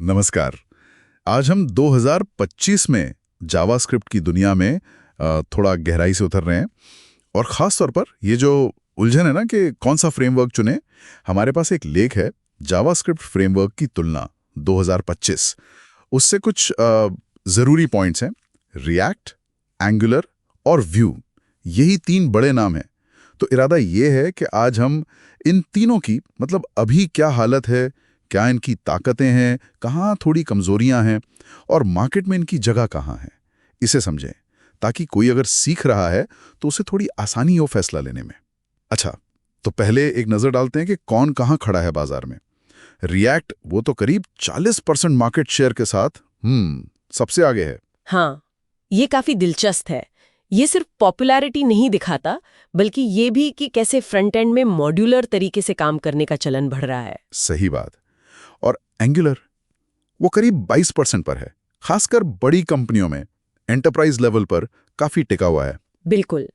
नमस्कार। आज हम 2025 में जावास्क्रिप्ट की दुनिया में थोड़ा गहराई से उतर रहे हैं और ख़ास तौर पर ये जो उलझन है ना कि कौन सा फ्रेमवर्क चुने। हमारे पास एक लेख है, जावास्क्रिप्ट फ्रेमवर्क की तुलना 2025। उससे कुछ ज़रूरी पॉइंट्स हैं। रिएक्ट, एंगुलर और व्यू, यही 3 बड़े नाम हैं। तो इरादा ये है कि आज हम इन तीनों की मतलब अभी क्या हालत है, क्या इनकी ताकतें हैं, कहाँ थोड़ी कमजोरियां हैं और मार्केट में इनकी जगह कहाँ है, इसे समझें, ताकि कोई अगर सीख रहा है तो उसे थोड़ी आसानी हो फैसला लेने में। अच्छा, तो पहले एक नजर डालते हैं कि कौन कहाँ खड़ा है बाजार में। रिएक्ट वो तो करीब 40% मार्केट शेयर के साथ सबसे आगे है। हाँ, ये काफी दिलचस्प है। ये सिर्फ पॉपुलैरिटी नहीं दिखाता, बल्कि ये भी कि कैसे फ्रंट एंड में मॉड्यूलर तरीके से काम करने का चलन बढ़ रहा है। सही बात। और एंगुलर वो करीब 22% पर है, खासकर बड़ी कंपनियों में एंटरप्राइज लेवल पर काफी टिका हुआ है। बिल्कुल।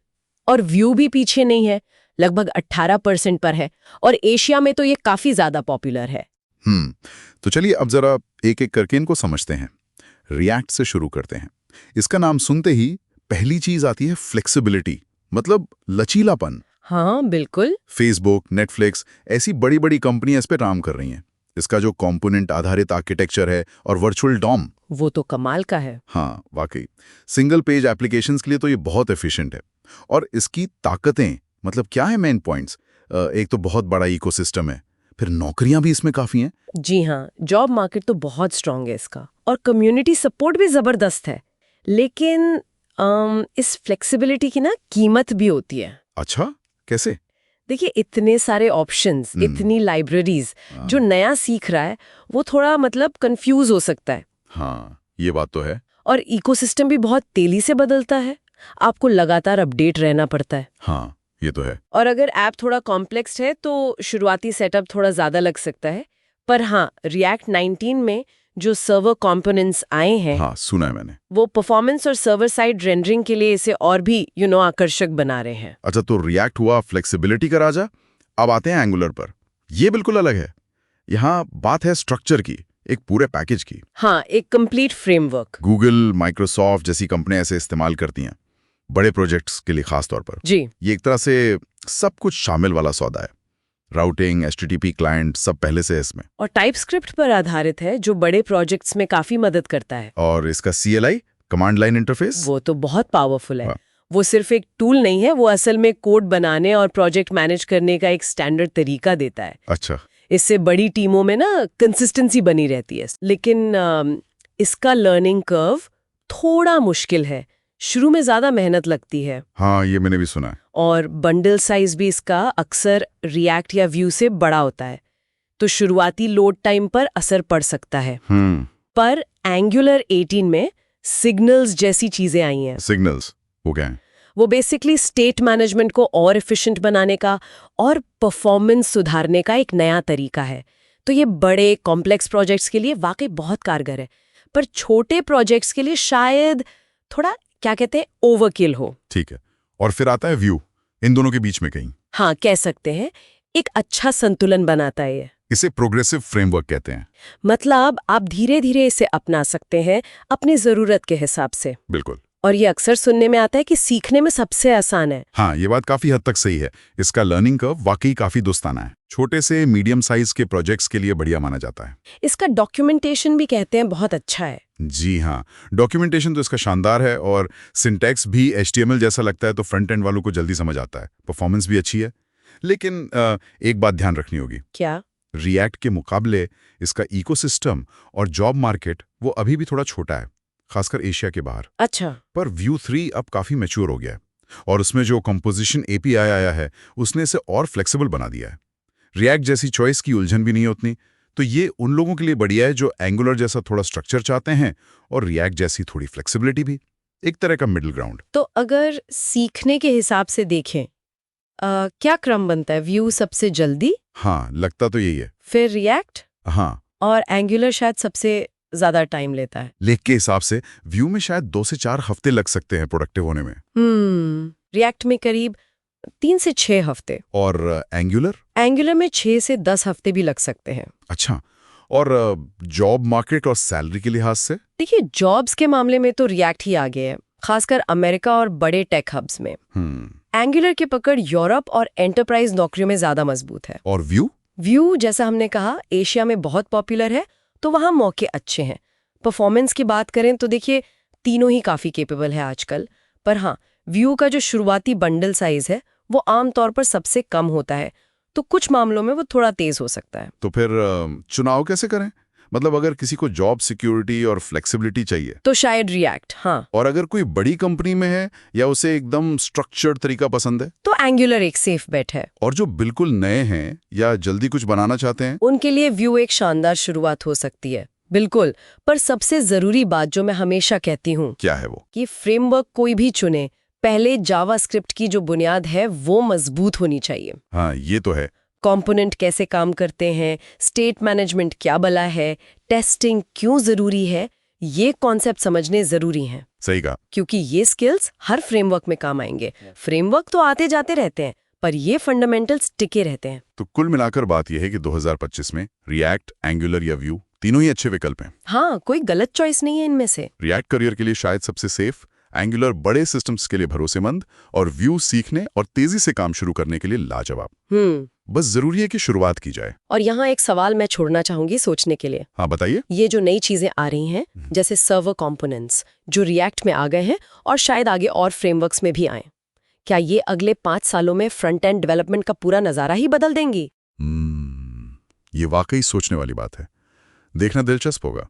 और व्यू भी पीछे नहीं है, लगभग 18% पर है और एशिया में तो ये काफी ज्यादा पॉपुलर है। तो चलिए अब जरा एक एक करके इनको समझते हैं। रिएक्ट से शुरू करते हैं। इसका नाम सुनते ही पहली चीज आती है फ्लेक्सिबिलिटी, मतलब लचीलापन। हाँ बिल्कुल। फेसबुक, नेटफ्लिक्स ऐसी बड़ी बड़ी कंपनियां इस पे काम कर रही हैं। इसका जो कंपोनेंट आधारित आर्किटेक्चर है और वर्चुअल डॉम, वो तो कमाल का है। हाँ वाकई, सिंगल पेज एप्लीकेशंस के लिए तो ये बहुत एफिशिएंट है। और इसकी ताकतें मतलब क्या है मेन पॉइंट्स? एक तो बहुत बड़ा इकोसिस्टम है, फिर नौकरियां भी इसमें काफी हैं। जी हाँ, जॉब मार्केट तो बहुत स्ट्रांग है इसका और कम्युनिटी सपोर्ट भी जबरदस्त है। लेकिन इस फ्लेक्सिबिलिटी की ना कीमत भी होती है। अच्छा, कैसे? देखिए, इतने सारे ऑप्शंस, इतनी लाइब्रेरीज, जो नया सीख रहा है वो थोड़ा मतलब कंफ्यूज हो सकता है। हाँ, ये बात तो है। और इकोसिस्टम भी बहुत तेजी से बदलता है, आपको लगातार अपडेट रहना पड़ता है। हाँ, ये तो है। और अगर ऐप थोड़ा कॉम्प्लेक्स है तो शुरुआती सेटअप थोड़ा ज्यादा लग सकता है। पर हाँ, रिएक्ट 19 में जो सर्वर कंपोनेंट्स आए हैं, हाँ, सुना है मैंने। वो परफॉर्मेंस और सर्वर साइड रेंडरिंग के लिए इसे और भी आकर्षक बना रहे हैं। अच्छा, तो रिएक्ट हुआ फ्लेक्सिबिलिटी का राजा। अब आते हैं एंगुलर पर। ये बिल्कुल अलग है। यहाँ बात है स्ट्रक्चर की, एक पूरे पैकेज की। हाँ, एक कंप्लीट फ्रेमवर्क। गूगल, माइक्रोसॉफ्ट जैसी कंपनियां ऐसे इस्तेमाल करती हैं बड़े प्रोजेक्ट्स के लिए खास तौर पर। जी। ये एक तरह से सब कुछ शामिल वाला सौदा है। राउटिंग, एचटीटीपी क्लाइंट सब पहले से है इसमें। और टाइपस्क्रिप्ट पर आधारित है, जो बड़े प्रोजेक्ट्स में काफी मदद करता है। और इसका CLI, कमांड लाइन इंटरफेस, वो तो बहुत पावरफुल है। हाँ। वो सिर्फ एक टूल नहीं है, वो असल में कोड बनाने और प्रोजेक्ट मैनेज करने का एक स्टैंडर्ड तरीका देता है। अच्छा। इससे बड़ी टीमों में ना कंसिस्टेंसी बनी रहती है। लेकिन इसका लर्निंग कर्व थोड़ा मुश्किल है, शुरू में ज्यादा मेहनत लगती है। हाँ, ये मैंने भी सुना है। और बंडल साइज भी इसका अक्सर रिएक्ट या व्यू से बड़ा होता है, तो शुरुआती लोड टाइम पर असर पड़ सकता है। पर एंगुलर 18 में सिग्नल्स जैसी चीजें आई हैं। सिग्नल्स वो क्या है? वो बेसिकली स्टेट मैनेजमेंट को और एफिशिएंट बनाने का और परफॉर्मेंस सुधारने का एक नया तरीका है। तो ये बड़े कॉम्प्लेक्स प्रोजेक्ट्स के लिए वाकई बहुत कारगर है, पर छोटे प्रोजेक्ट्स के लिए शायद थोड़ा क्या कहते हैं ओवरकिल हो। ठीक है। और फिर आता है व्यू, इन दोनों के बीच में कहीं। हाँ, कह सकते हैं एक अच्छा संतुलन बनाता है ये। इसे प्रोग्रेसिव फ्रेमवर्क कहते हैं। मतलब आप धीरे धीरे इसे अपना सकते हैं अपनी जरूरत के हिसाब से। बिल्कुल। और ये अक्सर सुनने में आता है कि सीखने में सबसे आसान है। हाँ, ये बात काफी हद तक सही है। इसका लर्निंग कर्व वाकई काफी दोस्ताना है। छोटे से मीडियम साइज के प्रोजेक्ट्स के लिए बढ़िया माना जाता है। इसका डॉक्यूमेंटेशन भी कहते हैं बहुत अच्छा है। जी हाँ, डॉक्यूमेंटेशन तो इसका शानदार है और सिंटैक्स भी HTML जैसा लगता है, तो फ्रंट एंड वालों को जल्दी समझ आता है। परफॉर्मेंस भी अच्छी है। लेकिन एक बात ध्यान रखनी होगी। क्या? रिएक्ट के मुकाबले इसका इकोसिस्टम और जॉब मार्केट वो अभी भी थोड़ा छोटा है, खासकर एशिया के बाहर। अच्छा। पर व्यू 3 अब काफी मैच्योर हो गया है और उसमें जो कंपोजिशन API आया है उसने इसे और फ्लेक्सिबल बना दिया है। रिएक्ट जैसी चॉइस की उलझन भी नहीं उतनी। तो ये उन लोगों के लिए बढ़िया है जो एंगुलर जैसा थोड़ा स्ट्रक्चर चाहते हैं और रिएक्ट जैसी थोड़ी फ्लेक्सिबिलिटी भी, एक तरह का मिडिल ग्राउंड। तो अगर सीखने के हिसाब से देखें, क्या क्रम बनता है? व्यू सबसे जल्दी? हाँ, लगता तो यही है। फिर रिएक्ट? हाँ, और एंगुलर शायद सबसे ज्यादा टाइम लेता है। लेख के हिसाब से व्यू में शायद 2 से 4 हफ्ते लग सकते हैं प्रोडक्टिव होने में। रिएक्ट में करीब 3 से 6 हफ्ते। और एंगुलर? एंगुलर में 6 से 10 हफ्ते भी लग सकते हैं। अच्छा, और जॉब मार्केट और सैलरी के लिहाज से? देखिए, जॉब्स के मामले में तो रिएक्ट ही आगे है, खासकर अमेरिका और बड़े टेक हब्स में। एंगुलर की पकड़ यूरोप और एंटरप्राइज नौकरियों में ज्यादा मजबूत है। और व्यू जैसा हमने कहा, एशिया में बहुत पॉपुलर है, तो वहाँ मौके अच्छे हैं। परफॉर्मेंस की बात करें तो देखिए, तीनों ही काफी केपेबल है आजकल। पर हाँ, व्यू का जो शुरुआती बंडल साइज है वो आमतौर पर सबसे कम होता है, तो कुछ मामलों में वो थोड़ा तेज हो सकता है। तो फिर चुनाव कैसे करें? मतलब अगर किसी को जॉब सिक्योरिटी और फ्लेक्सिबिलिटी चाहिए तो शायद रिएक्ट, हाँ। और अगर कोई बड़ी कंपनी में है या उसे एकदम स्ट्रक्चर्ड तरीका पसंद है, तो एंगुलर एक सेफ बेट है। और जो बिल्कुल नए हैं या जल्दी कुछ बनाना चाहते हैं, उनके लिए व्यू एक शानदार शुरुआत हो सकती है। बिल्कुल। पर सबसे जरूरी बात जो मैं हमेशा कहती हूँ, क्या है वो? कि फ्रेमवर्क कोई भी चुने, पहले जावास्क्रिप्ट की जो बुनियाद है वो मजबूत होनी चाहिए। हाँ, ये तो है। कंपोनेंट कैसे काम करते हैं, स्टेट मैनेजमेंट क्या बला है, टेस्टिंग क्यों जरूरी है, ये कॉन्सेप्ट समझने जरूरी हैं। सही कहा। क्योंकि ये स्किल्स हर फ्रेमवर्क में काम आएंगे। फ्रेमवर्क तो आते जाते रहते हैं, पर ये फंडामेंटल्स टिके रहते हैं। तो कुल मिलाकर बात यह है कि 2025 में रिएक्ट, एंगुलर या व्यू तीनों ही अच्छे विकल्प हैं। हाँ, कोई गलत चॉइस नहीं है इनमें से। रिएक्ट करियर के लिए शायद सबसे सेफ, एंगुलर बड़े सिस्टम्स के लिए भरोसेमंद, और व्यू सीखने और तेजी से काम शुरू करने के लिए लाजवाब। बस जरूरी है कि शुरुआत की जाए। और यहाँ एक सवाल मैं छोड़ना चाहूंगी सोचने के लिए। हाँ, बताइए। ये जो नई चीजें आ रही हैं, जैसे सर्वर कंपोनेंट्स जो रिएक्ट में आ गए हैं और शायद आगे और फ्रेमवर्क्स में भी आए, क्या ये अगले 5 सालों में फ्रंट एंड डेवलपमेंट का पूरा नजारा ही बदल देंगी? ये वाकई सोचने वाली बात है। देखना दिलचस्प होगा।